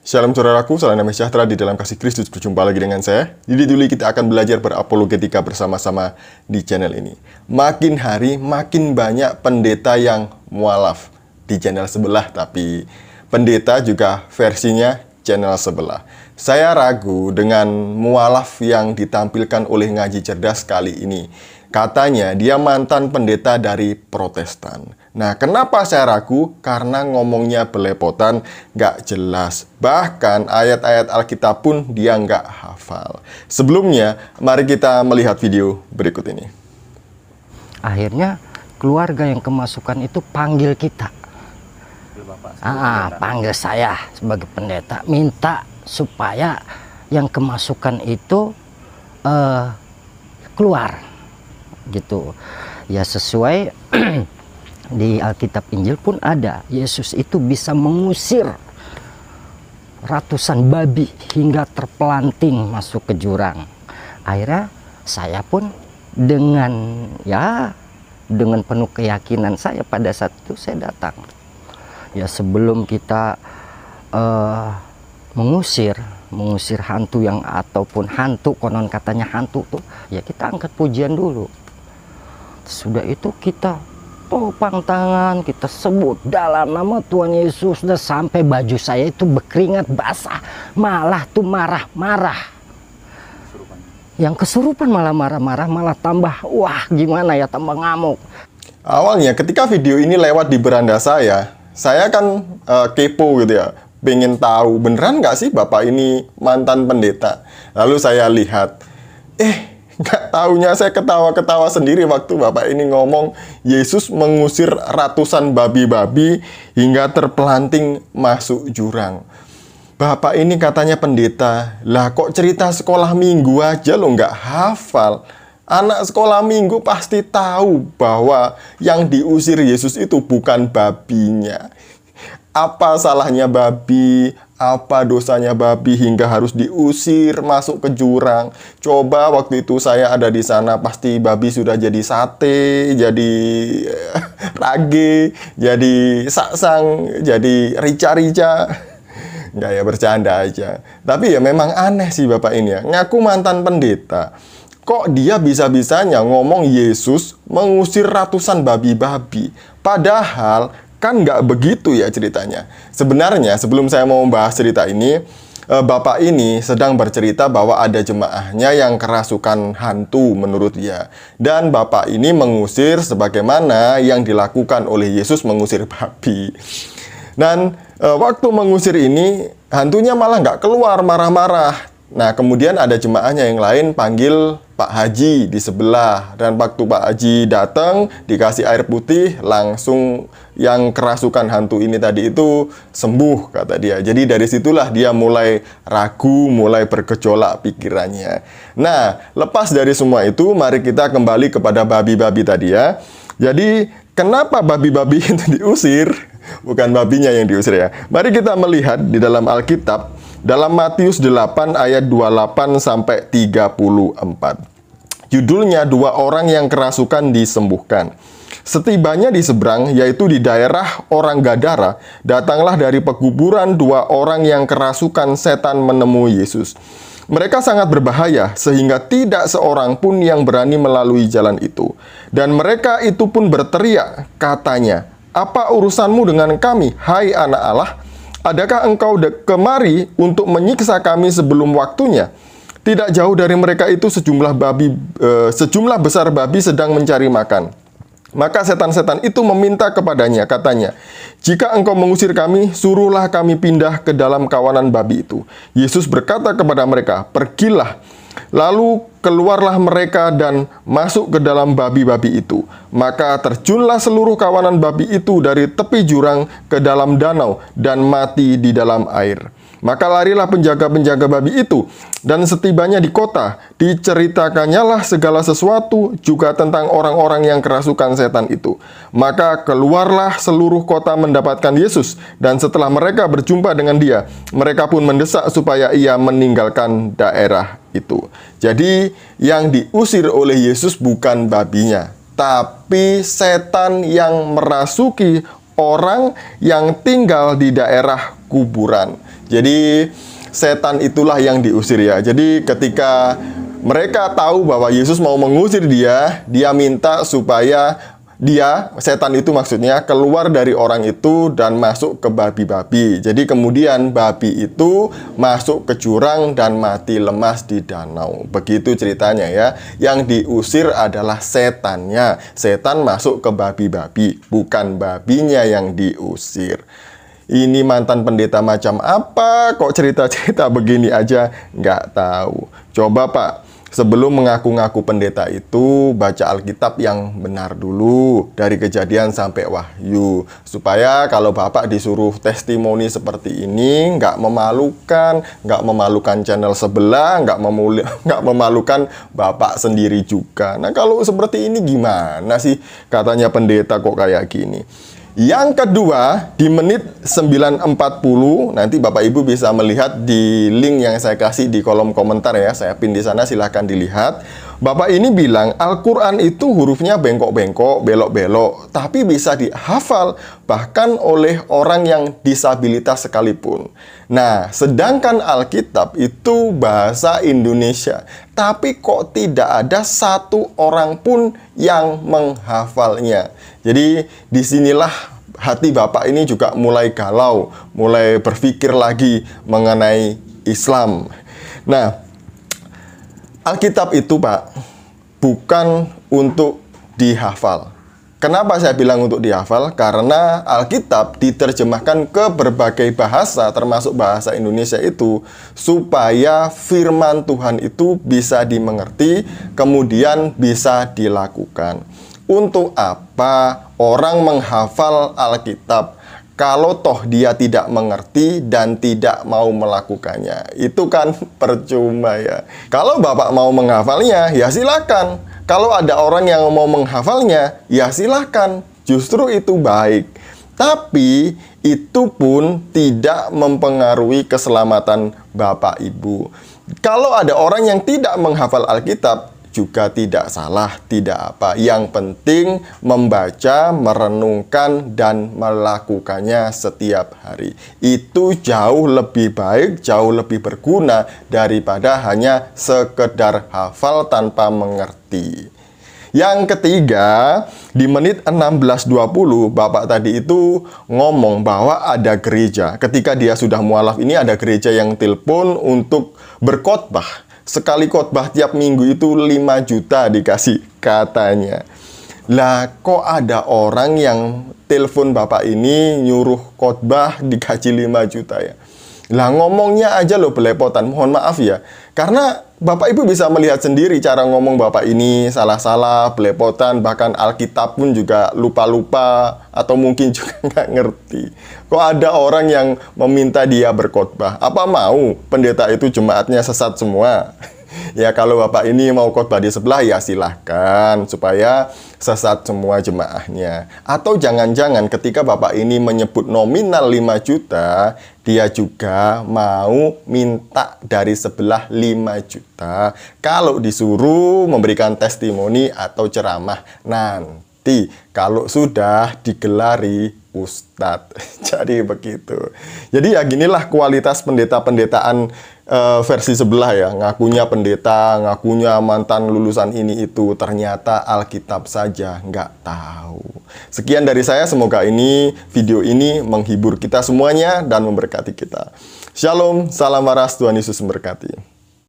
Shalom saudaraku, salam damai sejahtera di dalam kasih Kristus. Berjumpa lagi dengan saya. Jadi dulu kita akan belajar berapologetika bersama-sama di channel ini. Makin hari makin banyak pendeta yang mualaf di channel sebelah, tapi pendeta juga versinya channel sebelah. Saya ragu dengan mualaf yang ditampilkan oleh Ngaji Cerdas kali ini. Katanya dia mantan pendeta dari Protestan. Nah, kenapa saya ragu? Karena ngomongnya belepotan, gak jelas. Bahkan ayat-ayat Alkitab pun dia gak hafal. Sebelumnya, mari kita melihat video berikut ini. Akhirnya keluarga yang kemasukan itu panggil kita. Panggil saya sebagai pendeta, minta supaya yang kemasukan itu keluar gitu. Ya sesuai di Alkitab Injil pun ada, Yesus itu bisa mengusir ratusan babi hingga terpelanting masuk ke jurang. Akhirnya saya pun dengan penuh keyakinan saya pada saat itu saya datang. Ya sebelum kita mengusir hantu yang ataupun hantu, konon katanya hantu tuh, ya kita angkat pujian dulu. Sudah itu kita topang tangan, kita sebut dalam nama Tuhan Yesus, dan sampai baju saya itu berkeringat basah, malah tuh marah-marah. Yang kesurupan malah marah-marah, malah tambah gimana ya, tambah ngamuk. Awalnya ketika video ini lewat di beranda saya kan kepo gitu ya, pengen tahu beneran nggak sih Bapak ini mantan pendeta. Lalu saya lihat, nggak taunya saya ketawa-ketawa sendiri waktu Bapak ini ngomong Yesus mengusir ratusan babi-babi hingga terpelanting masuk jurang. Bapak ini katanya pendeta, lah kok cerita sekolah minggu aja lo nggak hafal? Anak sekolah minggu pasti tahu bahwa yang diusir Yesus itu bukan babinya. Apa salahnya babi? Apa dosanya babi hingga harus diusir masuk ke jurang? Coba waktu itu saya ada di sana, pasti babi sudah jadi sate, jadi rage, jadi saksang, jadi rica-rica. Nggak ya, bercanda aja. Tapi ya memang aneh sih Bapak ini ya. Ngaku mantan pendeta. Kok dia bisa-bisanya ngomong Yesus mengusir ratusan babi-babi? Padahal kan nggak begitu ya ceritanya. Sebenarnya sebelum saya mau membahas cerita ini, Bapak ini sedang bercerita bahwa ada jemaahnya yang kerasukan hantu menurut dia. Dan Bapak ini mengusir sebagaimana yang dilakukan oleh Yesus mengusir babi. Dan waktu mengusir ini, hantunya malah nggak keluar, marah-marah. Nah, kemudian ada jemaahnya yang lain panggil Pak Haji di sebelah. Dan waktu Pak Haji datang, dikasih air putih, langsung yang kerasukan hantu ini tadi itu sembuh, kata dia. Jadi dari situlah dia mulai ragu, mulai bergejolak pikirannya. Nah, lepas dari semua itu, mari kita kembali kepada babi-babi tadi ya. Jadi, kenapa babi-babi itu diusir? Bukan babinya yang diusir ya. Mari kita melihat di dalam Alkitab, dalam Matius 8 ayat 28 sampai 34. Judulnya, dua orang yang kerasukan disembuhkan. Setibanya di seberang, yaitu di daerah orang Gadara, datanglah dari pekuburan dua orang yang kerasukan setan menemui Yesus. Mereka sangat berbahaya, sehingga tidak seorang pun yang berani melalui jalan itu. Dan mereka itu pun berteriak, katanya, "Apa urusanmu dengan kami, hai anak Allah? Adakah engkau kemari untuk menyiksa kami sebelum waktunya?" Tidak jauh dari mereka itu sejumlah besar babi sedang mencari makan. Maka setan-setan itu meminta kepadanya, katanya, "Jika engkau mengusir kami, suruhlah kami pindah ke dalam kawanan babi itu." Yesus berkata kepada mereka, "Pergilah." Lalu keluarlah mereka dan masuk ke dalam babi-babi itu. Maka terjunlah seluruh kawanan babi itu dari tepi jurang ke dalam danau dan mati di dalam air. Maka larilah penjaga-penjaga babi itu, dan setibanya di kota, diceritakannya lah segala sesuatu juga tentang orang-orang yang kerasukan setan itu. Maka keluarlah seluruh kota mendapatkan Yesus, dan setelah mereka berjumpa dengan dia, mereka pun mendesak supaya ia meninggalkan daerah itu. Jadi yang diusir oleh Yesus bukan babinya, tapi setan yang merasuki orang yang tinggal di daerah kuburan. Jadi setan itulah yang diusir ya. Jadi ketika mereka tahu bahwa Yesus mau mengusir dia, dia minta supaya dia, setan itu maksudnya, keluar dari orang itu dan masuk ke babi-babi. Jadi kemudian babi itu masuk ke jurang dan mati lemas di danau. Begitu ceritanya ya. Yang diusir adalah setannya. Setan masuk ke babi-babi, bukan babinya yang diusir. Ini mantan pendeta macam apa? Kok cerita-cerita begini aja? Nggak tahu. Coba Pak, sebelum mengaku-ngaku pendeta itu, baca Alkitab yang benar dulu, dari Kejadian sampai Wahyu, supaya kalau Bapak disuruh testimoni seperti ini, nggak memalukan channel sebelah, nggak memalukan Bapak sendiri juga. Nah, kalau seperti ini gimana sih? Katanya pendeta kok kayak gini. Yang kedua, di menit 9.40, nanti Bapak Ibu bisa melihat di link yang saya kasih di kolom komentar ya. Saya pin di sana, silahkan dilihat. Bapak ini bilang, Al-Quran itu hurufnya bengkok-bengkok, belok-belok, tapi bisa dihafal bahkan oleh orang yang disabilitas sekalipun. Nah, sedangkan Alkitab itu bahasa Indonesia, tapi kok tidak ada satu orang pun yang menghafalnya. Jadi disinilah hati Bapak ini juga mulai galau, mulai berpikir lagi mengenai Islam. Nah, Alkitab itu Pak, bukan untuk dihafal. Kenapa saya bilang untuk dihafal? Karena Alkitab diterjemahkan ke berbagai bahasa, termasuk bahasa Indonesia itu, supaya firman Tuhan itu bisa dimengerti, kemudian bisa dilakukan. Untuk apa orang menghafal Alkitab kalau toh dia tidak mengerti dan tidak mau melakukannya? Itu kan percuma ya. Kalau Bapak mau menghafalnya, ya silakan. Kalau ada orang yang mau menghafalnya, ya silakan. Justru itu baik. Tapi itu pun tidak mempengaruhi keselamatan Bapak Ibu. Kalau ada orang yang tidak menghafal Alkitab, juga tidak salah, tidak apa. Yang penting membaca, merenungkan, dan melakukannya setiap hari. Itu jauh lebih baik, jauh lebih berguna daripada hanya sekedar hafal tanpa mengerti. Yang ketiga, di menit 16.20, Bapak tadi itu ngomong bahwa ada gereja. Ketika dia sudah mualaf ini, ada gereja yang telepon untuk berkhotbah. Sekali khotbah tiap minggu itu 5 juta dikasih katanya. Lah kok ada orang yang telepon Bapak ini nyuruh khotbah dikasih 5 juta ya. Lah ngomongnya aja loh belepotan, mohon maaf ya. Karena Bapak Ibu bisa melihat sendiri cara ngomong Bapak ini salah-salah, belepotan, bahkan Alkitab pun juga lupa-lupa atau mungkin juga nggak ngerti. Kok ada orang yang meminta dia berkhotbah? Apa mau pendeta itu jemaatnya sesat semua? Ya kalau Bapak ini mau khotbah di sebelah ya silahkan, supaya sesat semua jemaahnya. Atau jangan-jangan ketika Bapak ini menyebut nominal 5 juta, dia juga mau minta dari sebelah 5 juta kalau disuruh memberikan testimoni atau ceramah nanti kalau sudah digelari Ustadz. Jadi begitu. Jadi ya ginilah kualitas pendeta-pendetaan versi sebelah ya. Ngakunya pendeta, ngakunya mantan lulusan ini itu, ternyata Alkitab saja nggak tahu. Sekian dari saya, semoga video ini menghibur kita semuanya dan memberkati kita. Shalom, salam waras, Tuhan Yesus memberkati.